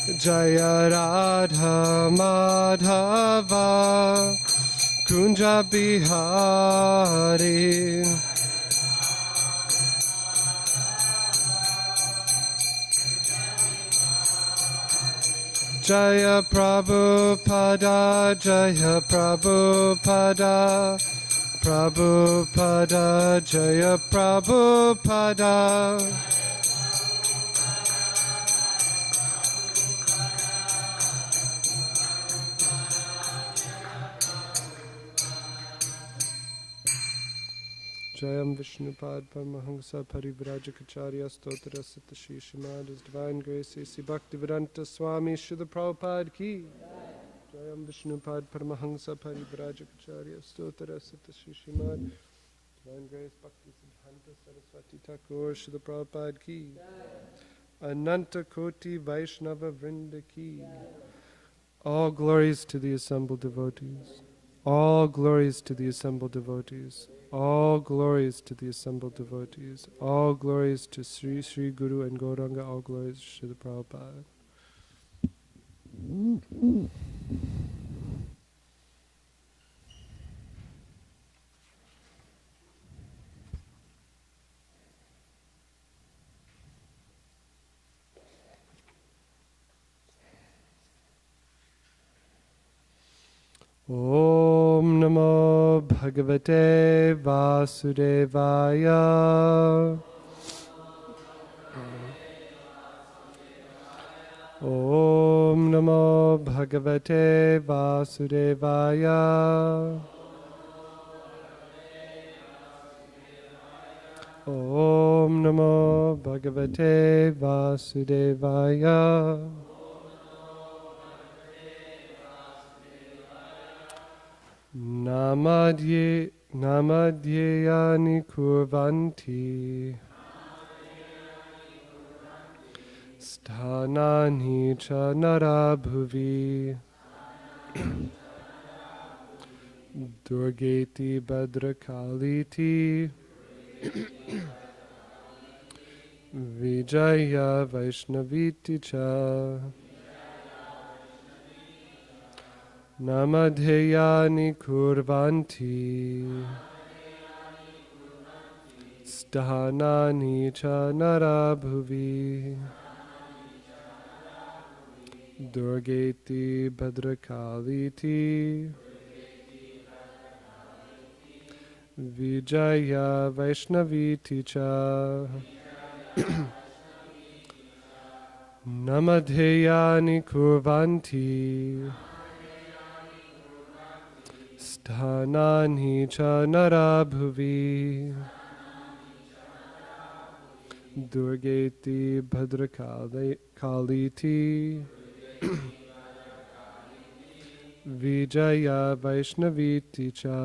Jaya Radha Madhava Kunja Bihari Jaya Prabhupada Jaya Prabhupada Prabhupada Jaya Prabhupada Jayam Vishnupad Paramahamsa Parivrajacharya Stotra Sita Shri Srimad His Divine Grace A.C. Bhaktivedanta Swami Srila Prabhupada Ki Jayam Vishnupad Paramahamsa Parivrajacharya Stotra Sita Shri Srimad Divine Grace Bhakti Siddhanta Saraswati Thakur Srila Prabhupada Ki Ananta Koti Vaishnava Vrinda Ki. All glories to the assembled devotees. All glories to the assembled devotees. All glories to the assembled devotees. All glories to Sri Sri Guru and Gauranga. All glories to the Prabhupada. Om Namo Bhagavate Vasudevaya. Om Namo Bhagavate Vasudevaya. Om Namo Bhagavate Vasudevaya. Namadyayani kurvanti sthanani cha narabhuvi durgeti bhadrakaliti vijaya vaishnaviti cha Namadhyayani kurvanti sthanani cha narabhuvi durgeti bhadrakaliti vijaya vaishnaviti cha Namadhyayani kurvanti sthanani cha narabhuvi durgeti bhadrakaliti vijaya vaishnaviti cha.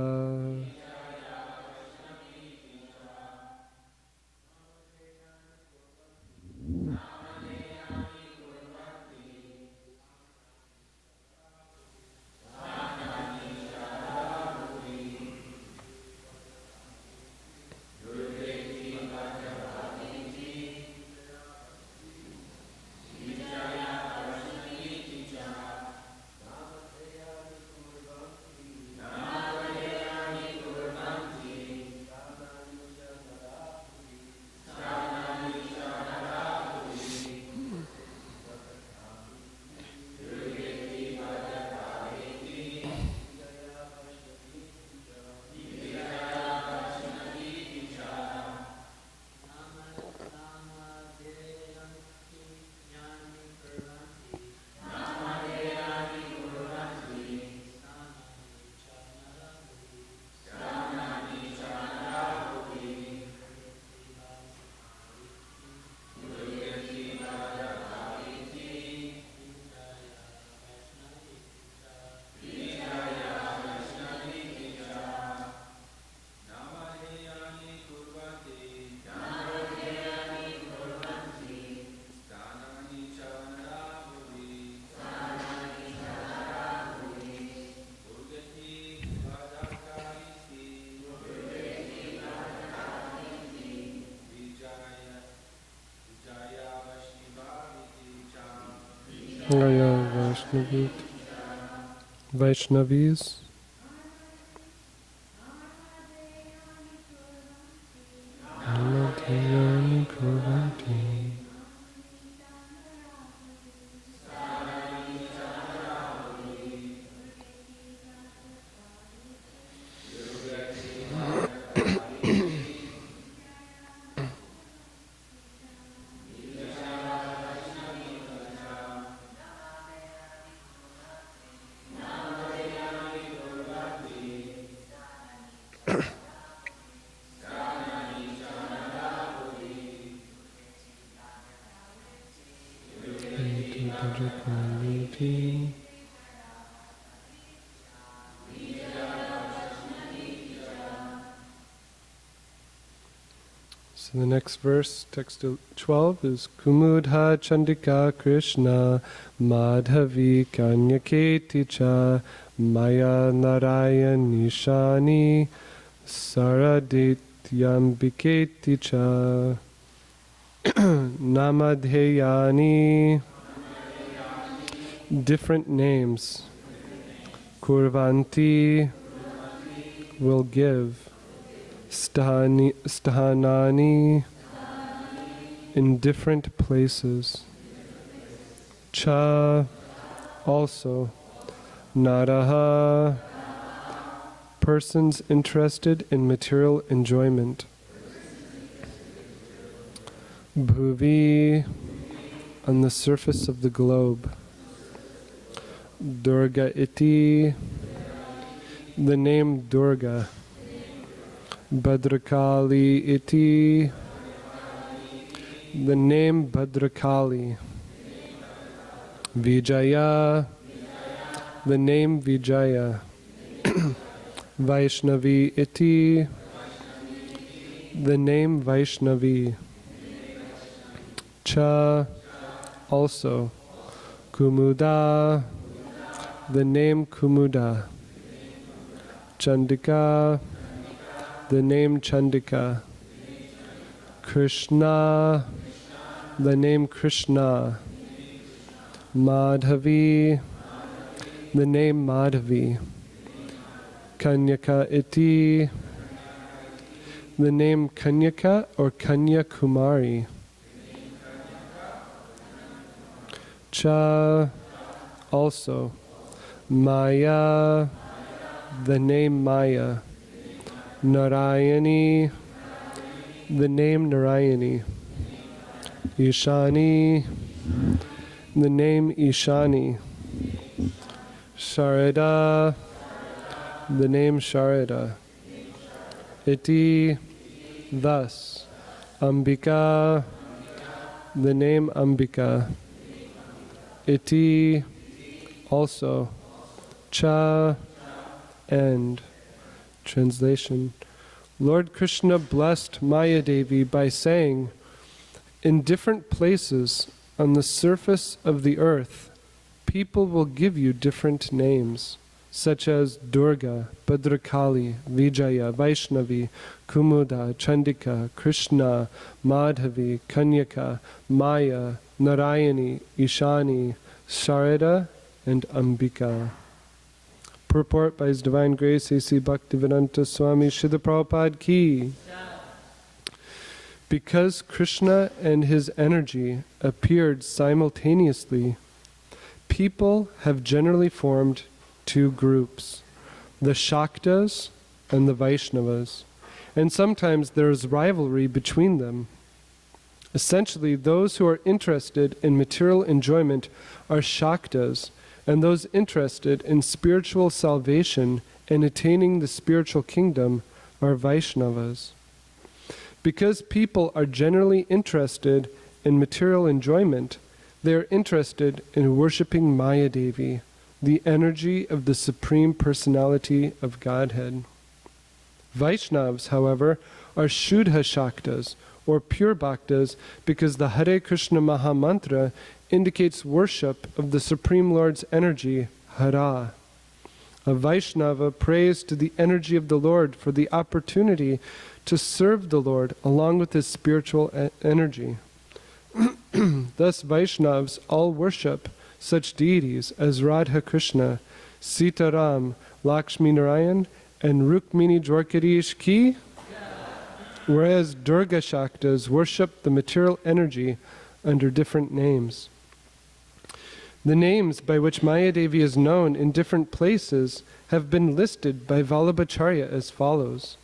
Gaya Vaishnavis. Namadhyani Kurvanti. So the next verse, text 12, is Kumudha Chandika Krishna Madhavi Kanyaketi cha Maya Narayani Shani Saradityambiketi cha Namadheyani. Different names. Kurvanti will give. Stahanani in different places. Cha also. Naraha persons interested in material enjoyment. Bhuvi on the surface of the globe. Durga iti the name Durga. Bhadrakali iti the name Bhadrakali. Vijaya the name Vijaya. Vaishnavi iti the name Vaishnavi. Cha also. Kumuda the name Kumuda. Chandika the name Chandika. Krishna the name Krishna. Madhavi the name Madhavi. Kanyaka iti the name Kanyaka or Kanya Kumari. Cha also. Maya the name Maya. Narayani the name Narayani. Ishani the name Ishani. Sharada the name Sharada. Iti thus. Ambika the name Ambika. Iti also. Cha and. Translation. Lord Krishna blessed Maya Devi by saying, in different places on the surface of the earth, people will give you different names, such as Durga, Bhadrakali, Vijaya, Vaishnavi, Kumuda, Chandika, Krishna, Madhavi, Kanyaka, Maya, Narayani, Ishani, Sharada, and Ambika. Purport by His Divine Grace A.C. Bhaktivedanta Swami Srila Prabhupada Ki. Because Krishna and his energy appeared simultaneously, people have generally formed two groups, the Shaktas and the Vaishnavas, and sometimes there is rivalry between them. Essentially, those who are interested in material enjoyment are Shaktas, and those interested in spiritual salvation and attaining the spiritual kingdom are Vaishnavas. Because people are generally interested in material enjoyment, they are interested in worshipping Maya Devi, the energy of the Supreme Personality of Godhead. Vaishnavas, however, are Shuddha Shaktas, or pure Bhaktas, because the Hare Krishna Maha Mantra indicates worship of the Supreme Lord's energy, Hara. A Vaishnava prays to the energy of the Lord for the opportunity to serve the Lord along with his spiritual energy. Thus Vaishnavas all worship such deities as Radha Krishna, Sita Ram, Lakshmi Narayan, and Rukmini Dwarkadish Ki, whereas Durga Shaktas worship the material energy under different names. The names by which Maya Devi is known in different places have been listed by Vallabhacharya as follows.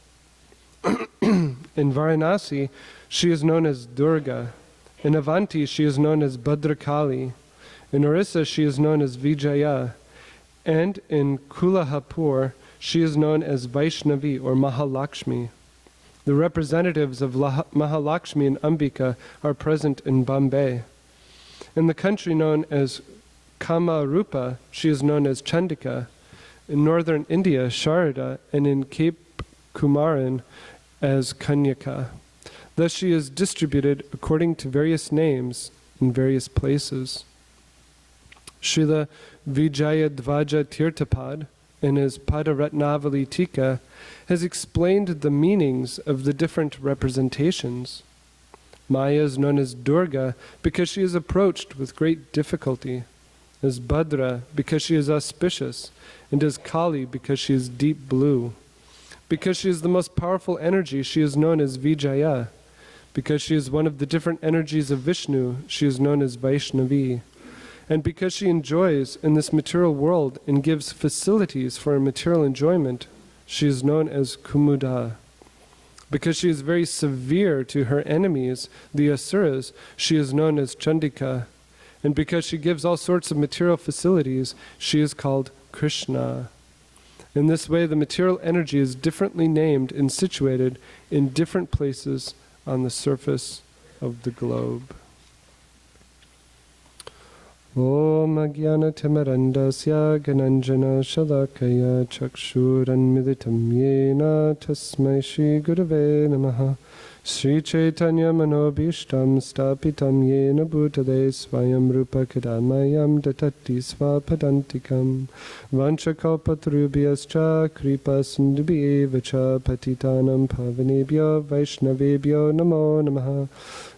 In Varanasi, she is known as Durga. In Avanti, she is known as Bhadrakali. In Orissa, she is known as Vijaya. And in Kulahapur, she is known as Vaishnavi or Mahalakshmi. The representatives of Mahalakshmi and Ambika are present in Bombay. In the country known as Kamarupa, she is known as Chandika. In northern India, Sharada, and in Cape Kumaran as Kanyaka. Thus she is distributed according to various names in various places. Srila Vijayadvaja Tirthapad, in his Padaratnavali Tika, has explained the meanings of the different representations. Maya is known as Durga because she is approached with great difficulty, as Bhadra because she is auspicious, and as Kali because she is deep blue. Because she is the most powerful energy, she is known as Vijaya. Because she is one of the different energies of Vishnu, she is known as Vaishnavi. And because she enjoys in this material world and gives facilities for material enjoyment, she is known as Kumuda. Because she is very severe to her enemies, the Asuras, she is known as Chandika. And because she gives all sorts of material facilities, she is called Krishna. In this way, the material energy is differently named and situated in different places on the surface of the globe. Om Agyana Timarandasya Gananjana Shalakaya Chakshuranmilitam Yena Tasmai Shri Gurave Namaha Sri Chaitanya Manobhishtam Stapitam Yena Bhutale Swayam Rupa Kadamayam Datati Svapadantikam Vanchakalpatarubhyascha Kripa Sindubhyevacha Patitanam Pavanebhyo Vaishnavebhyo Namo Namaha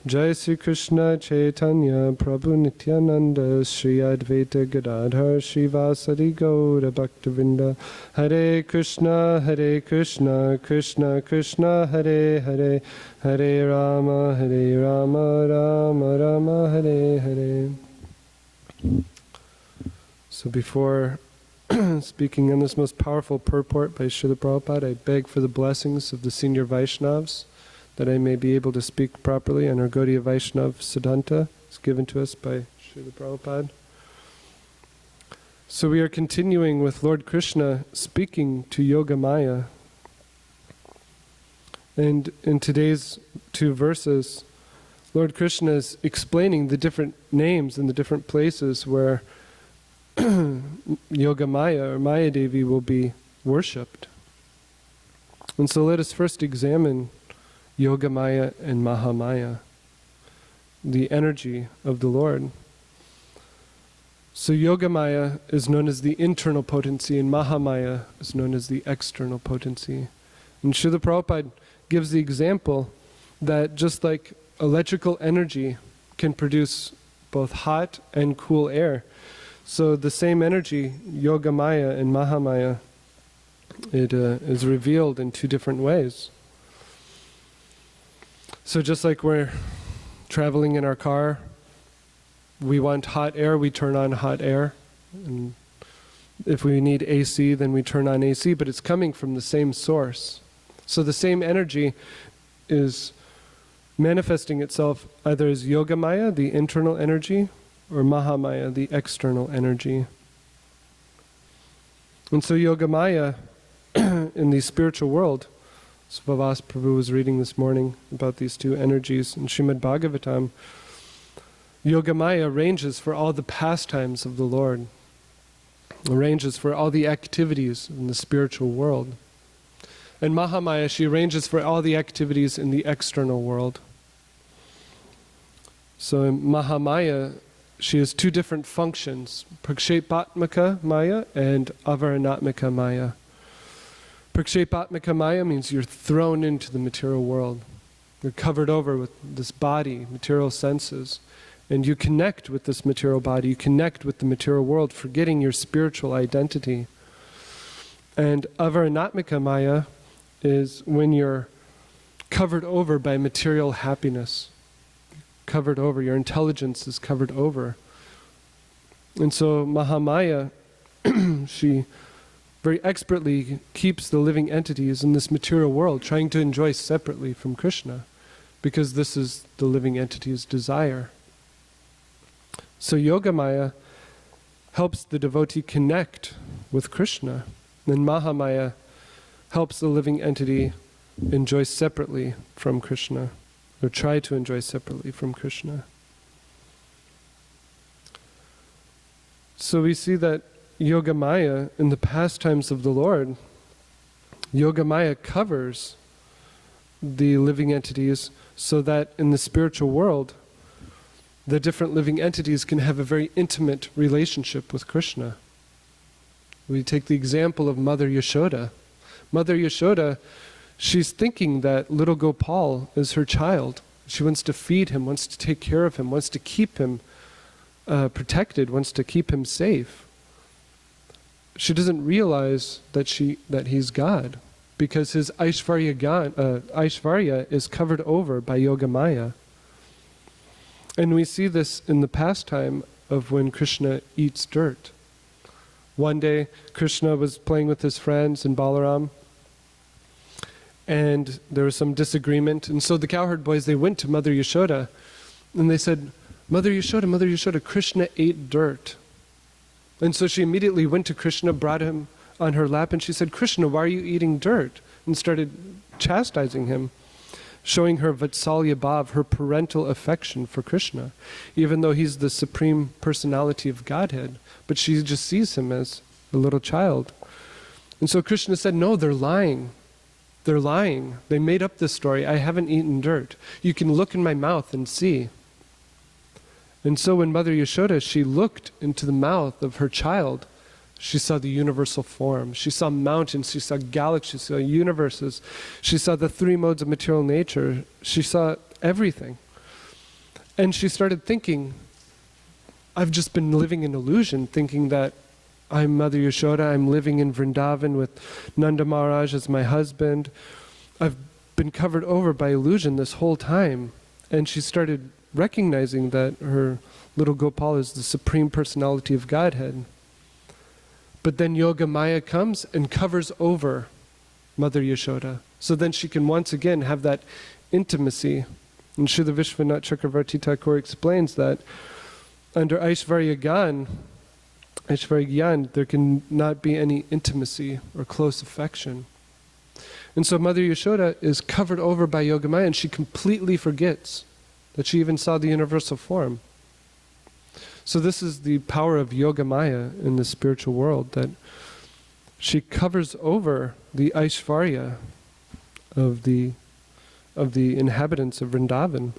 Jai Sri Krishna Chaitanya Prabhu Nityananda Sri Advaita Gadadhar Sri Vasadi Gaura Bhaktavinda Hare Krishna Krishna Krishna Hare Hare Hare Rama Rama Rama Hare Hare. So before speaking on this most powerful purport by Srila Prabhupada, I beg for the blessings of the senior Vaishnavas that I may be able to speak properly on our Gaudiya Vaishnav Siddhanta. It's given to us by Srila Prabhupada. So we are continuing with Lord Krishna speaking to Yogamaya. And in today's two verses, Lord Krishna is explaining the different names and the different places where Yogamaya or Maya Devi will be worshipped. And so let us first examine Yogamaya and Mahamaya, the energy of the Lord. So Yogamaya is known as the internal potency and Mahamaya is known as the external potency. And Srila Prabhupada gives the example that just like electrical energy can produce both hot and cool air, so the same energy, Yogamaya and Mahamaya, it is revealed in two different ways. So just like we're traveling in our car, we want hot air, we turn on hot air. And if we need AC, then we turn on AC, but it's coming from the same source. So the same energy is manifesting itself either as Yogamaya, the internal energy, or Mahamaya, the external energy. And so Yogamaya in the spiritual world, Svavas Prabhu was reading this morning about these two energies in Srimad Bhagavatam. Yogamaya ranges for all the pastimes of the Lord, arranges for all the activities in the spiritual world. And Mahamaya, she arranges for all the activities in the external world. So in Mahamaya, she has two different functions, Prakshepatmaka Maya and Avaranatmaka Maya. Prakshepatmaka Maya means you're thrown into the material world. You're covered over with this body, material senses. And you connect with this material body, you connect with the material world, forgetting your spiritual identity. And avaranatmika maya is when you're covered over by material happiness. Covered over, your intelligence is covered over. And so Mahamaya, she very expertly keeps the living entities in this material world, trying to enjoy separately from Krishna, because this is the living entity's desire. So Yogamaya helps the devotee connect with Krishna, and Mahamaya helps the living entity enjoy separately from Krishna, or try to enjoy separately from Krishna. So we see that Yogamaya, in the pastimes of the Lord, Yogamaya covers the living entities so that in the spiritual world, the different living entities can have a very intimate relationship with Krishna. We take the example of Mother Yashoda. Mother Yashoda, she's thinking that little Gopal is her child. She wants to feed him, wants to take care of him, wants to keep him protected, wants to keep him safe. She doesn't realize that he's God, because his Aishvarya is covered over by Yogamaya. And we see this in the pastime of when Krishna eats dirt. One day, Krishna was playing with his friends in Balaram, and there was some disagreement. And so the cowherd boys, they went to Mother Yashoda, and they said, Mother Yashoda, Krishna ate dirt. And so she immediately went to Krishna, brought him on her lap, and she said, Krishna, why are you eating dirt? And started chastising him, showing her Vatsalya Bhav, her parental affection for Krishna, even though he's the supreme personality of Godhead. But she just sees him as a little child. And so Krishna said, no, they're lying. They're lying. They made up this story. I haven't eaten dirt. You can look in my mouth and see. And so when Mother Yashoda, she looked into the mouth of her child, she saw the universal form. She saw mountains, she saw galaxies, she saw universes. She saw the three modes of material nature. She saw everything. And she started thinking, I've just been living in illusion, thinking that I'm Mother Yashoda, I'm living in Vrindavan with Nanda Maharaj as my husband. I've been covered over by illusion this whole time. And she started recognizing that her little Gopal is the supreme personality of Godhead. But then Yogamaya comes and covers over Mother Yashoda. So then she can once again have that intimacy. And Srila Vishwanath Chakravarti Thakur explains that under Aishvarya Gyan, there can not be any intimacy or close affection. And so Mother Yashoda is covered over by Yogamaya, and she completely forgets that she even saw the universal form. So this is the power of Yogamaya in the spiritual world, that she covers over the Aishvarya of the inhabitants of Vrindavan.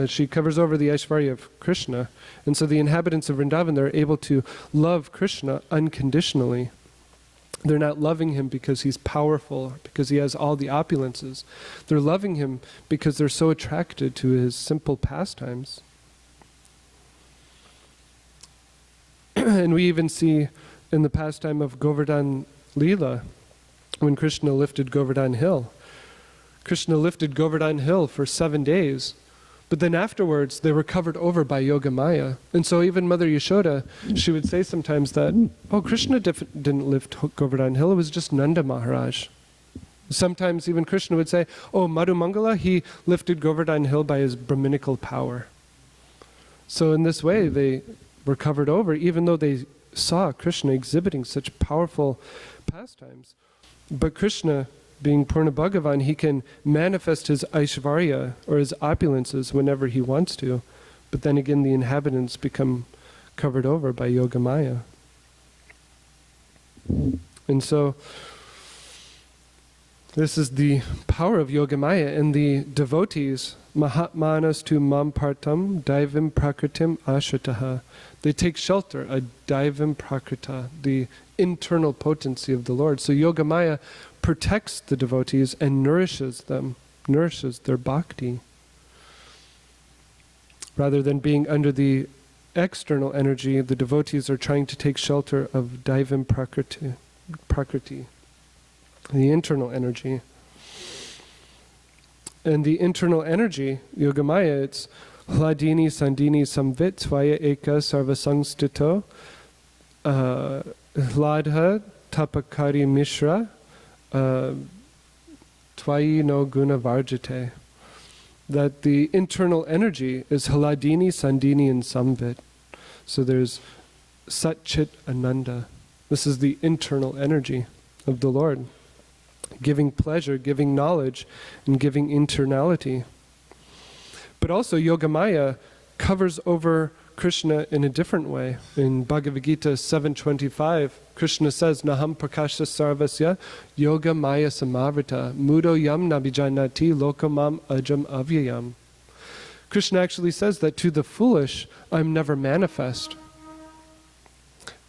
She covers over the Aishvarya of Krishna. And so the inhabitants of Vrindavan, they're able to love Krishna unconditionally. They're not loving him because he's powerful, because he has all the opulences. They're loving him because they're so attracted to his simple pastimes. And we even see in the pastime of Govardhan Leela, when Krishna lifted Govardhan Hill. Krishna lifted Govardhan Hill for 7 days, but then afterwards they were covered over by Yogamaya. And so even Mother Yashoda, she would say sometimes that, oh, Krishna didn't lift Govardhan Hill, it was just Nanda Maharaj. Sometimes even Krishna would say, oh, Madhu Mangala, he lifted Govardhan Hill by his Brahminical power. So in this way they were covered over, even though they saw Krishna exhibiting such powerful pastimes. But Krishna, being Purna Bhagavan, he can manifest his Aishvarya, or his opulences, whenever he wants to. But then again, the inhabitants become covered over by Yogamaya. And so, this is the power of Yogamaya, and the devotees, Mahatmanas tu mam partam daivim prakritim ashrataha. They take shelter, a daivim prakrita, the internal potency of the Lord. So Yogamaya protects the devotees and nourishes them, nourishes their bhakti. Rather than being under the external energy, the devotees are trying to take shelter of Daivam Prakriti, the internal energy. And the internal energy, Yogamaya, it's Hladini Sandini Samvit Svaya Eka Sarvasangstito Hladha Tapakari Mishra Twayi no Guna Varjate. That the internal energy is Hladini, Sandini, and Samvit. So there's Sat Chit Ananda. This is the internal energy of the Lord, giving pleasure, giving knowledge, and giving internality. But also Yogamaya covers over Krishna in a different way. In Bhagavad Gita 7.25, Krishna says, Naham prakasha sarvasya yoga maya samavrita mudo yam nabijanati lokamam ajam avyayam. Krishna actually says that to the foolish, I'm never manifest.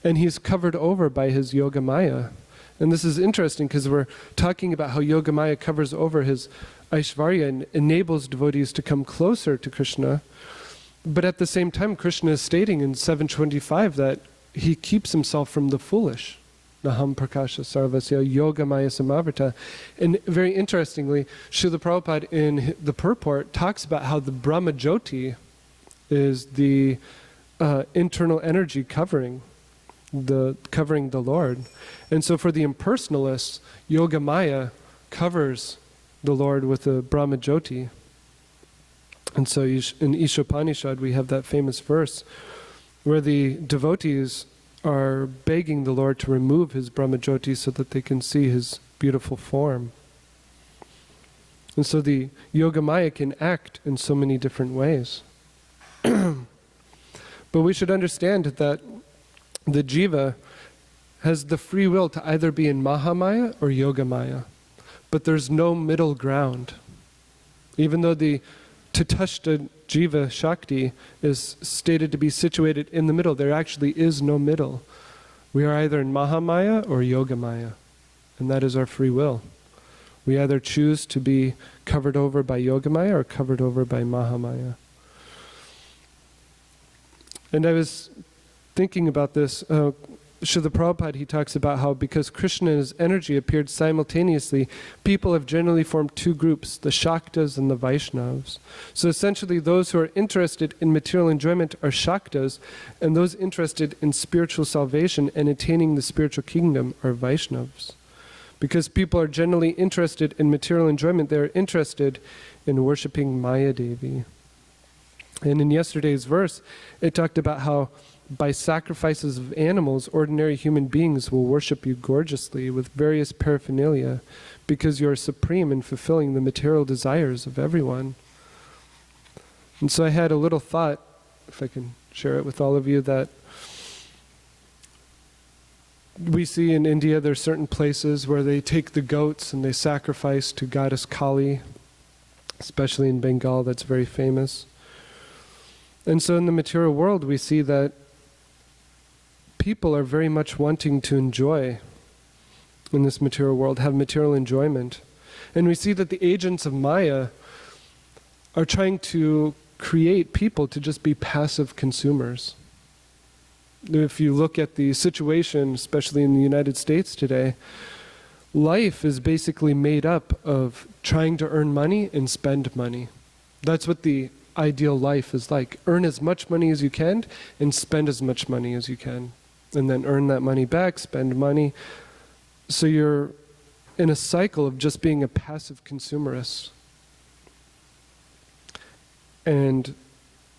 And he's covered over by his Yogamaya. And this is interesting because we're talking about how Yogamaya covers over his Aishvarya and enables devotees to come closer to Krishna. But at the same time, Krishna is stating in 7.25 that he keeps himself from the foolish. Naham prakasha sarvasya yogamaya samavrita. And very interestingly, Srila Prabhupada in the purport talks about how the Brahma Jyoti is the internal energy covering the Lord. And so for the impersonalists, Yogamaya covers the Lord with the Brahma Jyoti. And so in Ishopanishad we have that famous verse where the devotees are begging the Lord to remove his Brahma Jyoti so that they can see his beautiful form. And so the Yogamaya can act in so many different ways. But we should understand that the jiva has the free will to either be in Mahamaya or Yogamaya. But there's no middle ground. Even though the Tatashta Jiva Shakti is stated to be situated in the middle, there actually is no middle. We are either in Mahamaya or Yogamaya, and that is our free will. We either choose to be covered over by Yogamaya or covered over by Mahamaya. And I was thinking about this. Srila Prabhupada, he talks about how because Krishna's energy appeared simultaneously, people have generally formed two groups, the Shaktas and the Vaishnavas. So essentially those who are interested in material enjoyment are Shaktas, and those interested in spiritual salvation and attaining the spiritual kingdom are Vaishnavas. Because people are generally interested in material enjoyment, they're interested in worshipping Maya Devi. And in yesterday's verse, it talked about how by sacrifices of animals, ordinary human beings will worship you gorgeously with various paraphernalia because you are supreme in fulfilling the material desires of everyone. And so I had a little thought, if I can share it with all of you, that we see in India there are certain places where they take the goats and they sacrifice to goddess Kali, especially in Bengal, that's very famous. And so in the material world we see that people are very much wanting to enjoy in this material world, have material enjoyment. And we see that the agents of Maya are trying to create people to just be passive consumers. If you look at the situation, especially in the United States today, life is basically made up of trying to earn money and spend money. That's what the ideal life is like. Earn as much money as you can and spend as much money as you can. And then earn that money back, spend money. So you're in a cycle of just being a passive consumerist. And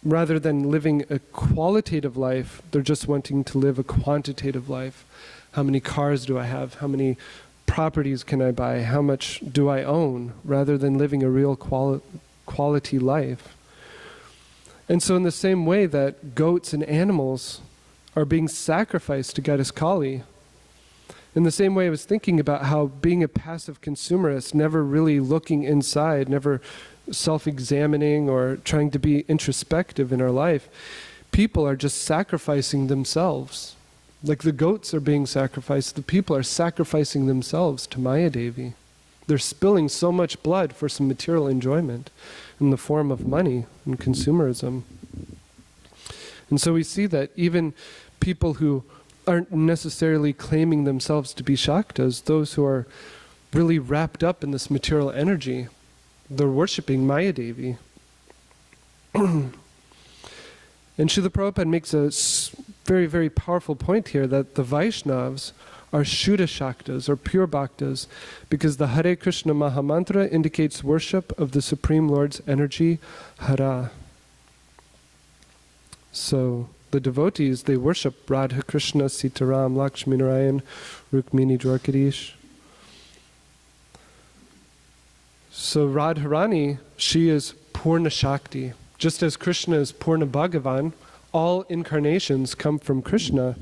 rather than living a qualitative life, they're just wanting to live a quantitative life. How many cars do I have? How many properties can I buy? How much do I own? Rather than living a real quality life. And so in the same way that goats and animals are being sacrificed to Goddess Kali, in the same way I was thinking about how being a passive consumerist, never really looking inside, never self-examining or trying to be introspective in our life, people are just sacrificing themselves. Like the goats are being sacrificed, the people are sacrificing themselves to Maya Devi. They're spilling so much blood for some material enjoyment in the form of money and consumerism. And so we see that even people who aren't necessarily claiming themselves to be Shaktas, those who are really wrapped up in this material energy, they're worshipping Maya Devi. And Srila Prabhupada makes a very, very powerful point here that the Vaishnavas are Shuddha Shaktas, or pure Bhaktas, because the Hare Krishna Mahamantra indicates worship of the Supreme Lord's energy, Hara. So the devotees, they worship Radha Krishna, Sitaram, Lakshmi Narayan, Rukmini, Dwarkadish. So Radharani, she is Purna Shakti. Just as Krishna is Purna Bhagavan, all incarnations come from Krishna.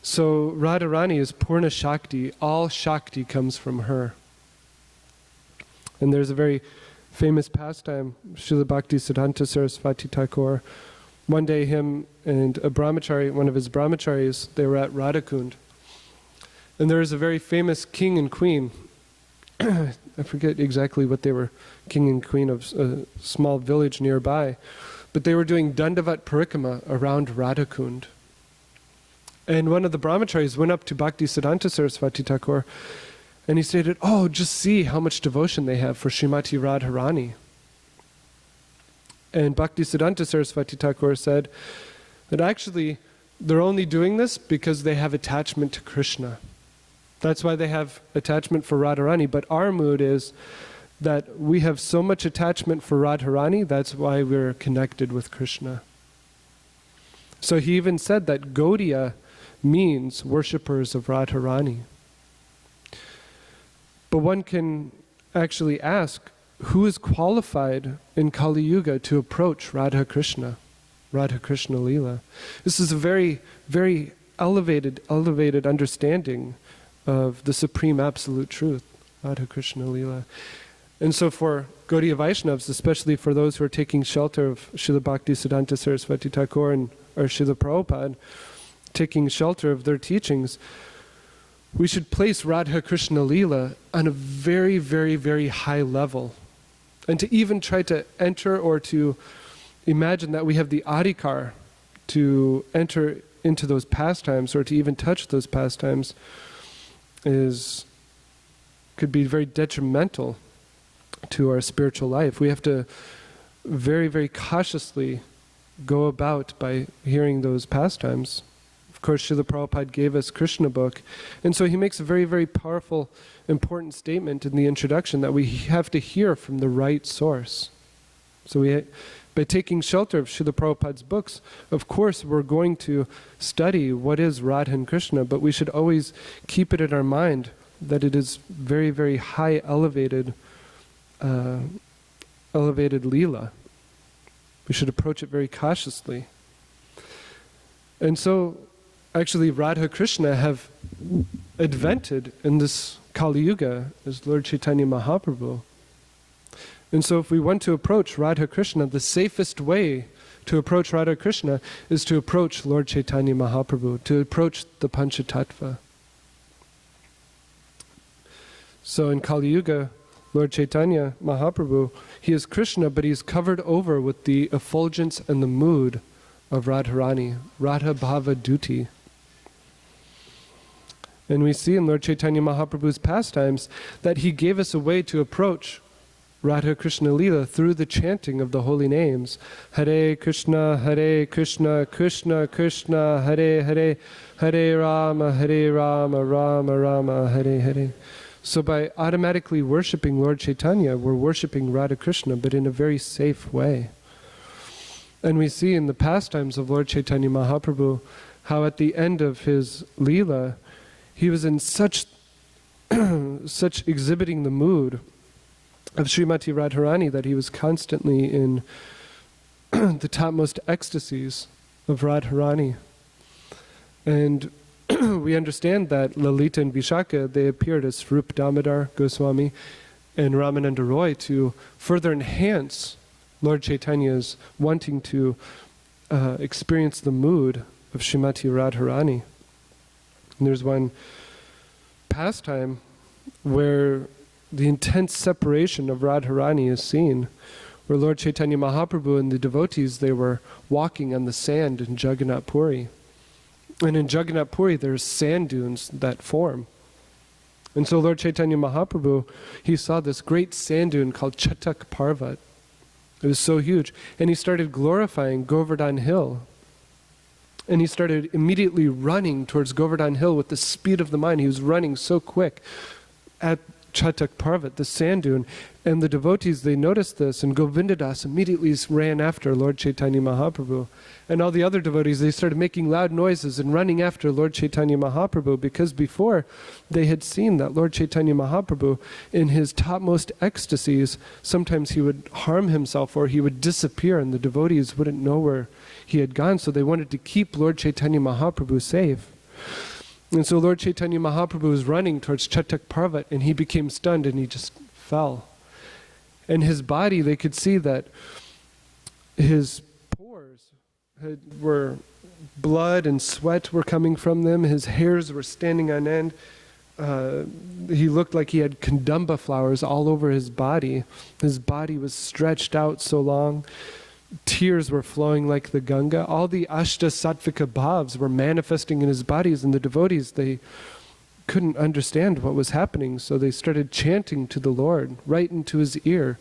So Radharani is Purna Shakti. All Shakti comes from her. And there's a very famous pastime, Srila Bhakti Siddhanta Saraswati Thakur. One day him and a brahmachari, one of his brahmacharis, they were at Radhakund. And there is a very famous king and queen. I forget exactly what they were, king and queen of a small village nearby. But they were doing Dandavat Parikrama around Radhakund. And one of the brahmacharis went up to Bhakti Siddhanta Saraswati Thakur and he stated, "Oh, just see how much devotion they have for Srimati Radharani." And Bhakti Siddhanta Saraswati Thakur said that actually they're only doing this because they have attachment to Krishna. That's why they have attachment for Radharani. But our mood is that we have so much attachment for Radharani, that's why we're connected with Krishna. So he even said that Gaudiya means worshippers of Radharani. But one can actually ask, who is qualified in Kali Yuga to approach Radha Krishna Leela? This is a very, very elevated understanding of the supreme absolute truth, Radha Krishna Leela. And so for Gaudiya Vaishnavas, especially for those who are taking shelter of Srila Bhakti Siddhanta Saraswati Thakur or Srila Prabhupada, taking shelter of their teachings, we should place Radha Krishna Leela on a very, very, very high level. And to even try to enter or to imagine that we have the adhikar to enter into those pastimes or to even touch those pastimes could be very detrimental to our spiritual life. We have to very, very cautiously go about by hearing those pastimes. Of course, Srila Prabhupada gave us Krishna book, and so he makes a very, very powerful, important statement in the introduction that we have to hear from the right source. So by taking shelter of Srila Prabhupada's books, of course we're going to study what is Radha and Krishna, but we should always keep it in our mind that it is very, very high elevated Leela. We should approach it very cautiously. And so actually Radha Krishna have advented in this Kali Yuga as Lord Chaitanya Mahaprabhu. And so if we want to approach Radha Krishna, the safest way to approach Radha Krishna is to approach Lord Chaitanya Mahaprabhu, to approach the Panchatattva. So in Kali Yuga, Lord Chaitanya Mahaprabhu, he is Krishna, but he's covered over with the effulgence and the mood of Radharani, Radha Bhava Duti. And we see in Lord Chaitanya Mahaprabhu's pastimes that he gave us a way to approach Radha Krishna Leela through the chanting of the holy names. Hare Krishna, Krishna Krishna, Hare Hare, Hare Rama, Rama Rama, Hare Hare. So by automatically worshipping Lord Chaitanya, we're worshipping Radha Krishna, but in a very safe way. And we see in the pastimes of Lord Chaitanya Mahaprabhu how at the end of his Leela, he was in such exhibiting the mood of Srimati Radharani that he was constantly in the topmost ecstasies of Radharani. And we understand that Lalita and Vishaka, they appeared as Rup Damodar Goswami and Ramananda Roy to further enhance Lord Chaitanya's wanting to experience the mood of Srimati Radharani. And there's one pastime where the intense separation of Radharani is seen, where Lord Chaitanya Mahaprabhu and the devotees, they were walking on the sand in Jagannath Puri. And in Jagannath Puri, there's sand dunes that form. And so Lord Chaitanya Mahaprabhu, he saw this great sand dune called Chatak Parvat. It was so huge. And he started glorifying Govardhan Hill. And he started immediately running towards Govardhan Hill with the speed of the mind. He was running so quick at Chatak Parvat, the sand dune. And the devotees, they noticed this, and Govindadas immediately ran after Lord Chaitanya Mahaprabhu. And all the other devotees, they started making loud noises and running after Lord Chaitanya Mahaprabhu, because before they had seen that Lord Chaitanya Mahaprabhu, in his topmost ecstasies, sometimes he would harm himself or he would disappear and the devotees wouldn't know where he had gone, so they wanted to keep Lord Chaitanya Mahaprabhu safe. And so Lord Chaitanya Mahaprabhu was running towards Chatak Parvat, and he became stunned and he just fell. And his body, they could see that his pores were blood and sweat were coming from them. His hairs were standing on end. He looked like he had kandamba flowers all over his body. His body was stretched out so long. Tears were flowing like the Ganga. All the Ashta Sattvika Bhavs were manifesting in his bodies, and the devotees, they couldn't understand what was happening, so they started chanting to the Lord right into his ear,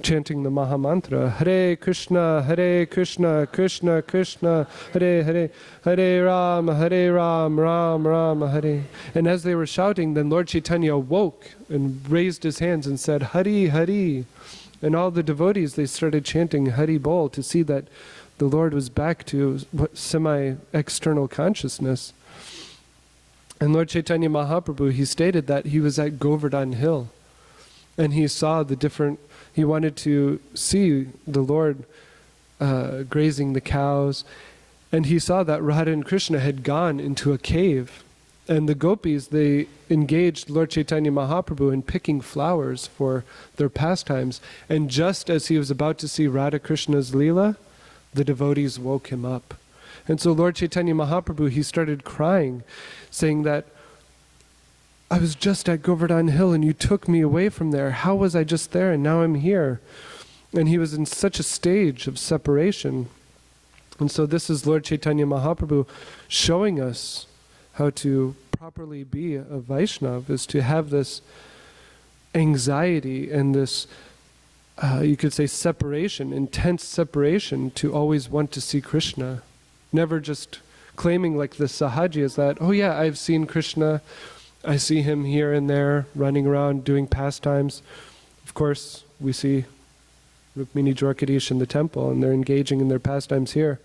chanting the Mahamantra, Hare Krishna, Krishna Krishna, Hare Hare, Hare Ram, Ram Ram, Hare. And as they were shouting, then Lord Chaitanya woke and raised his hands and said, Hari, Hari. And all the devotees, they started chanting Hari Bol to see that the Lord was back to semi-external consciousness. And Lord Chaitanya Mahaprabhu, he stated that he was at Govardhan Hill. And he saw he wanted to see the Lord grazing the cows. And he saw that Radha and Krishna had gone into a cave. And the gopis, they engaged Lord Chaitanya Mahaprabhu in picking flowers for their pastimes. And just as he was about to see Radha Krishna's Leela, the devotees woke him up. And so Lord Chaitanya Mahaprabhu, he started crying, saying that, I was just at Govardhan Hill and you took me away from there. How was I just there and now I'm here? And he was in such a stage of separation. And so this is Lord Chaitanya Mahaprabhu showing us how to properly be a Vaishnava, is to have this anxiety and this, you could say, separation, intense separation, to always want to see Krishna. Never just claiming like the Sahajiyas that, oh yeah, I've seen Krishna, I see him here and there, running around doing pastimes. Of course, we see Rukmini Dwarkadish in the temple, and they're engaging in their pastimes here.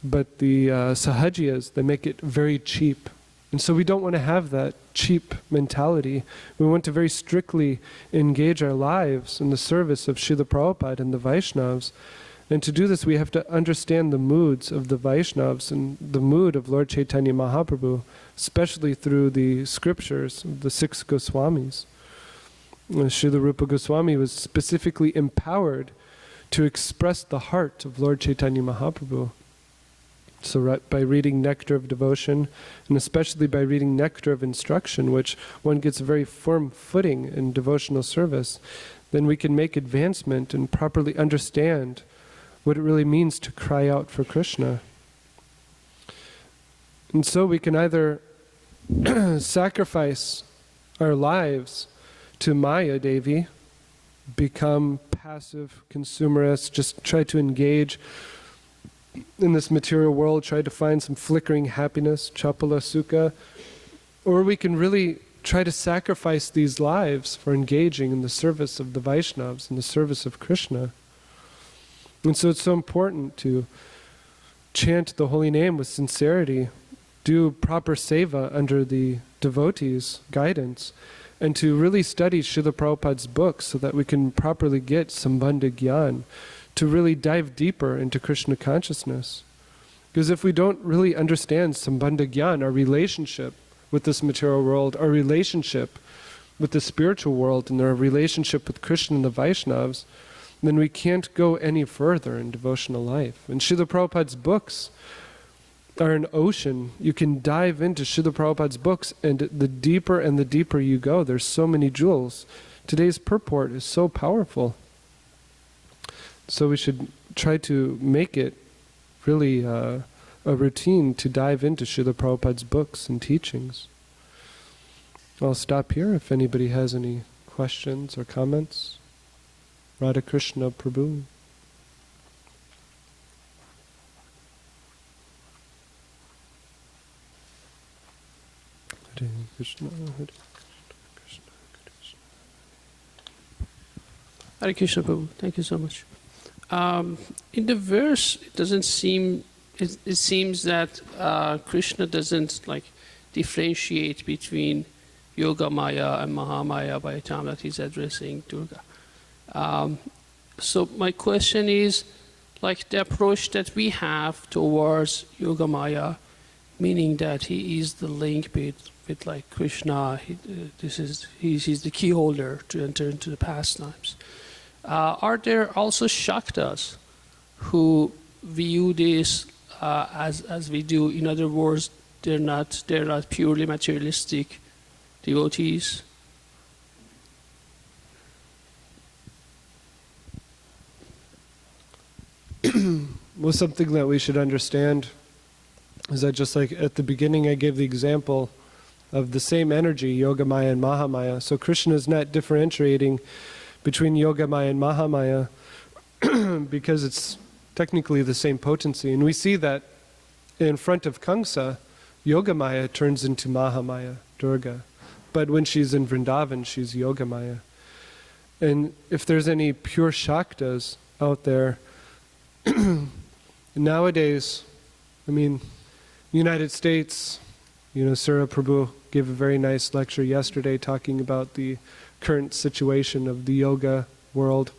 But the Sahajiyas, they make it very cheap. And so we don't want to have that cheap mentality. We want to very strictly engage our lives in the service of Srila Prabhupada and the Vaishnavas. And to do this, we have to understand the moods of the Vaishnavas and the mood of Lord Chaitanya Mahaprabhu, especially through the scriptures of the 6 Goswamis. Srila Rupa Goswami was specifically empowered to express the heart of Lord Chaitanya Mahaprabhu. So by reading Nectar of Devotion, and especially by reading Nectar of Instruction, which one gets a very firm footing in devotional service, then we can make advancement and properly understand what it really means to cry out for Krishna. And so we can either sacrifice our lives to Maya Devi, become passive consumerists, just try to engage in this material world, try to find some flickering happiness, chapala sukha, or we can really try to sacrifice these lives for engaging in the service of the Vaishnavas, in the service of Krishna. And so it's so important to chant the holy name with sincerity, do proper seva under the devotees' guidance, and to really study Srila Prabhupada's books so that we can properly get Sambandha Gyan, to really dive deeper into Krishna consciousness. Because if we don't really understand Sambandha Gyan, our relationship with this material world, our relationship with the spiritual world, and our relationship with Krishna and the Vaishnavas, then we can't go any further in devotional life. And Srila Prabhupada's books are an ocean. You can dive into Srila Prabhupada's books, and the deeper you go, there's so many jewels. Today's purport is so powerful. So we should try to make it really a routine to dive into Srila Prabhupada's books and teachings. I'll stop here if anybody has any questions or comments. Radha Krishna Prabhu. Hare Krishna, Hare Krishna, Krishna. Hare Krishna Prabhu, thank you so much. In the verse, it doesn't seem. It seems that Krishna doesn't differentiate between Yoga Maya and Mahamaya by the time that he's addressing Durga. So my question is, the approach that we have towards Yoga Maya, meaning that he is the link with Krishna. He's the key holder to enter into the pastimes. Are there also Shaktas who view this as we do? In other words, they're not purely materialistic devotees. Well, something that we should understand is that just like at the beginning I gave the example of the same energy, Yogamaya and Mahamaya. So Krishna is not differentiating between Yogamaya and Mahamaya because it's technically the same potency. And we see that in front of Kamsa, Yogamaya turns into Mahamaya, Durga. But when she's in Vrindavan, she's Yogamaya. And if there's any pure Shaktas out there, nowadays, United States, Sura Prabhu gave a very nice lecture yesterday talking about the current situation of the yoga world.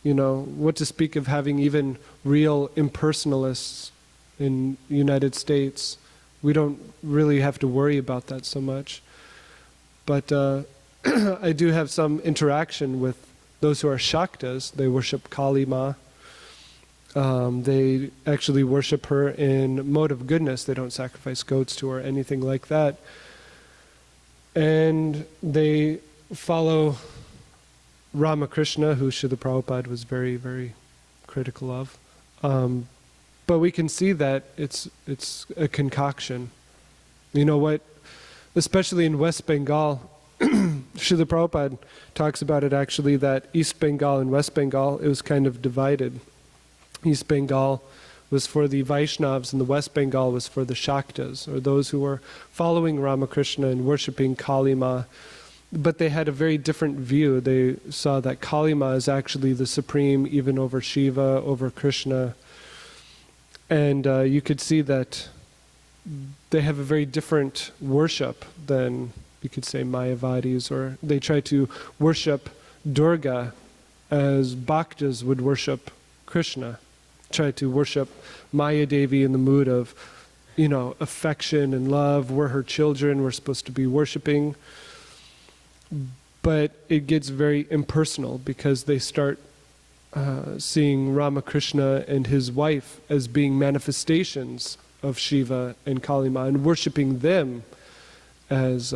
What to speak of having even real impersonalists in the United States. We don't really have to worry about that so much. But I do have some interaction with those who are Shaktas. They worship Kali Ma. They actually worship her in mode of goodness. They don't sacrifice goats to her or anything like that. And they follow Ramakrishna, who Srila Prabhupada was very, very critical of. But we can see that it's a concoction. You know what? Especially in West Bengal, Srila Prabhupada talks about it actually, that East Bengal and West Bengal, it was kind of divided. East Bengal was for the Vaishnavas and the West Bengal was for the Shaktas, or those who were following Ramakrishna and worshipping Kali Ma. But they had a very different view. They saw that Kali Ma is actually the supreme, even over Shiva, over Krishna. And you could see that they have a very different worship than, you could say, Mayavadis, or they try to worship Durga as Bhaktas would worship Krishna. Try to worship Maya Devi in the mood of, affection and love. We're her children, we're supposed to be worshiping. But it gets very impersonal because they start seeing Ramakrishna and his wife as being manifestations of Shiva and Kali Ma and worshipping them as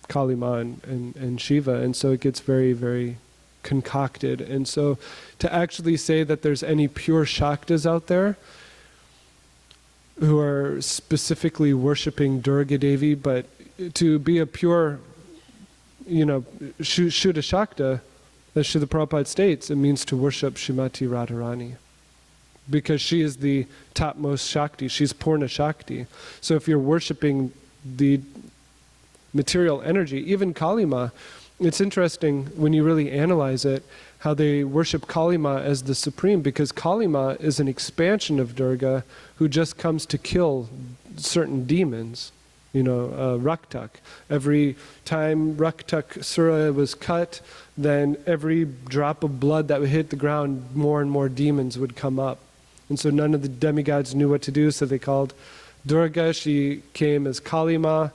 Kali Ma and Shiva. And so it gets very, very concocted. And so to actually say that there's any pure Shaktas out there who are specifically worshipping Durga Devi, but to be a pure, Shuddha Shakta, as Srila Prabhupada states, it means to worship Srimati Radharani. Because she is the topmost Shakti, she's Purna Shakti. So if you're worshipping the material energy, even Kali Ma, it's interesting when you really analyze it, how they worship Kali Ma as the supreme, because Kali Ma is an expansion of Durga who just comes to kill certain demons. Raktak. Every time Raktak Sura was cut, then every drop of blood that would hit the ground, more and more demons would come up. And so none of the demigods knew what to do, so they called Durga. She came as Kali Ma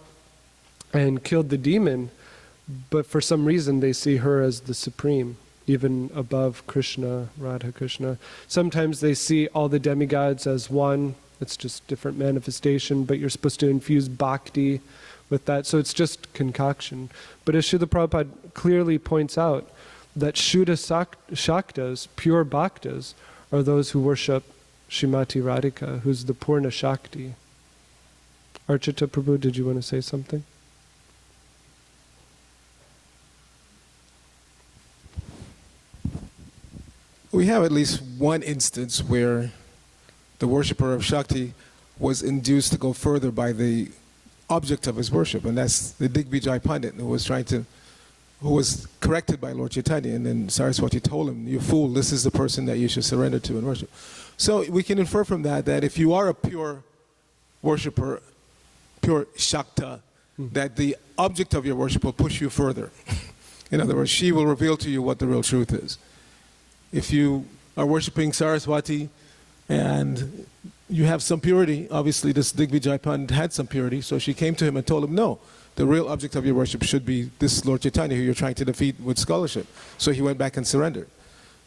and killed the demon, but for some reason they see her as the supreme, even above Krishna, Radha Krishna. Sometimes they see all the demigods as one. It's just different manifestation, but you're supposed to infuse bhakti with that. So it's just concoction. But as Srila Prabhupada clearly points out, that Shuddha Shaktas, pure Bhaktas, are those who worship Srimati Radhika, who's the Purna Shakti. Archita Prabhu, did you want to say something? We have at least one instance where the worshipper of Shakti was induced to go further by the object of his worship, and that's the Digvijay Pandit, who was corrected by Lord Chaitanya, and then Saraswati told him, "You fool, this is the person that you should surrender to and worship." So we can infer from that if you are a pure worshipper, pure Shakta, that the object of your worship will push you further. In other words, she will reveal to you what the real truth is. If you are worshiping Saraswati and you have some purity, obviously this Digvijay Pandit had some purity, so she came to him and told him, no, the real object of your worship should be this Lord Chaitanya who you're trying to defeat with scholarship. So he went back and surrendered.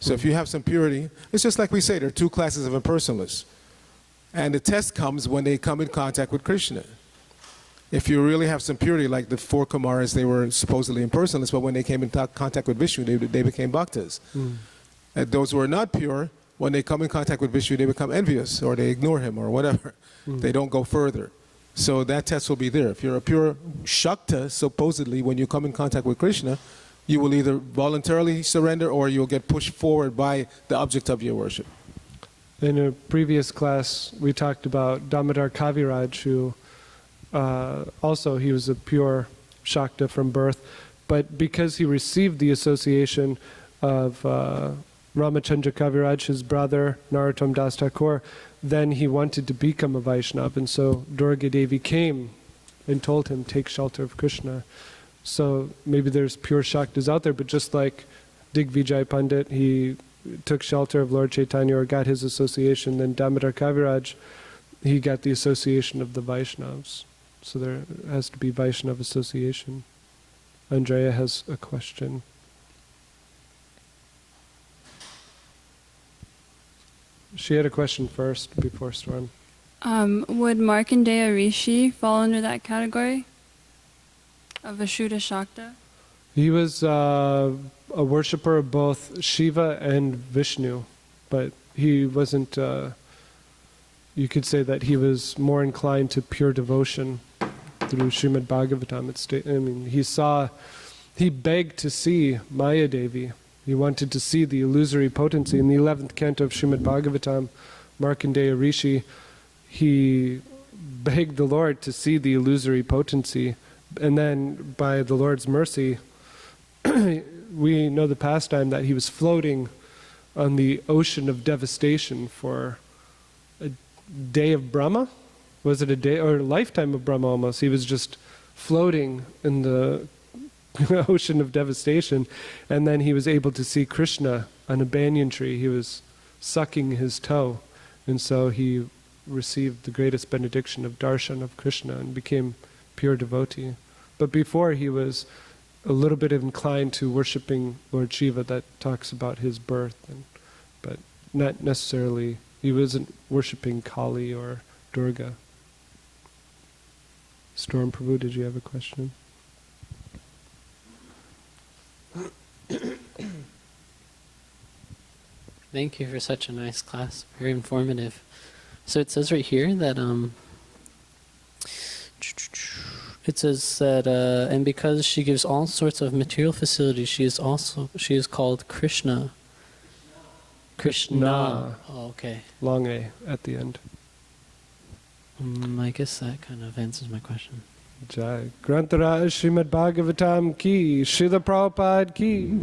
So if you have some purity, it's just like we say, there are two classes of impersonalists. And the test comes when they come in contact with Krishna. If you really have some purity, like the four Kumaras, they were supposedly impersonalists, but when they came in contact with Vishnu, they became bhaktas. And those who are not pure, when they come in contact with Vishnu, they become envious, or they ignore him, or whatever. They don't go further. So that test will be there. If you're a pure Shakta, supposedly, when you come in contact with Krishna, you will either voluntarily surrender, or you'll get pushed forward by the object of your worship. In a previous class, we talked about Damodar Kaviraj, who also he was a pure Shakta from birth, but because he received the association of Ramachandra Kaviraj, his brother, Narottam Das Thakur, then he wanted to become a Vaishnava, and so Durga Devi came and told him, take shelter of Krishna. So maybe there's pure Shaktas out there, but just like Digvijay Pandit, he took shelter of Lord Chaitanya or got his association, then Damodar Kaviraj, he got the association of the Vaishnavas. So there has to be Vaishnava association. Andrea has a question. She had a question first before Storm. Would Markandeya Rishi fall under that category of a Shuddha Shakta? He was a worshipper of both Shiva and Vishnu, but he wasn't, you could say that he was more inclined to pure devotion through Srimad Bhagavatam. He begged to see Maya Devi. He wanted to see the illusory potency. In the 11th canto of Srimad Bhagavatam, Markandeya Rishi, he begged the Lord to see the illusory potency. And then, by the Lord's mercy, we know the pastime that he was floating on the ocean of devastation for a day of Brahma? Was it a day, or a lifetime of Brahma almost? He was just floating in the ocean of devastation, and then he was able to see Krishna on a banyan tree. He was sucking his toe, and so he received the greatest benediction of darshan of Krishna and became pure devotee. But before, he was a little bit inclined to worshipping Lord Shiva. That talks about his birth, but not necessarily, he wasn't worshipping Kali or Durga. Storm Prabhu, did you have a question? Thank you for such a nice class. Very informative. So it says right here that it says that and because she gives all sorts of material facilities, she is called Krishna. Krishna. Oh, okay. Long A at the end. I guess that kind of answers my question. Jai. Grantaraj Srimad Bhagavatam ki, Srila Prabhupada ki.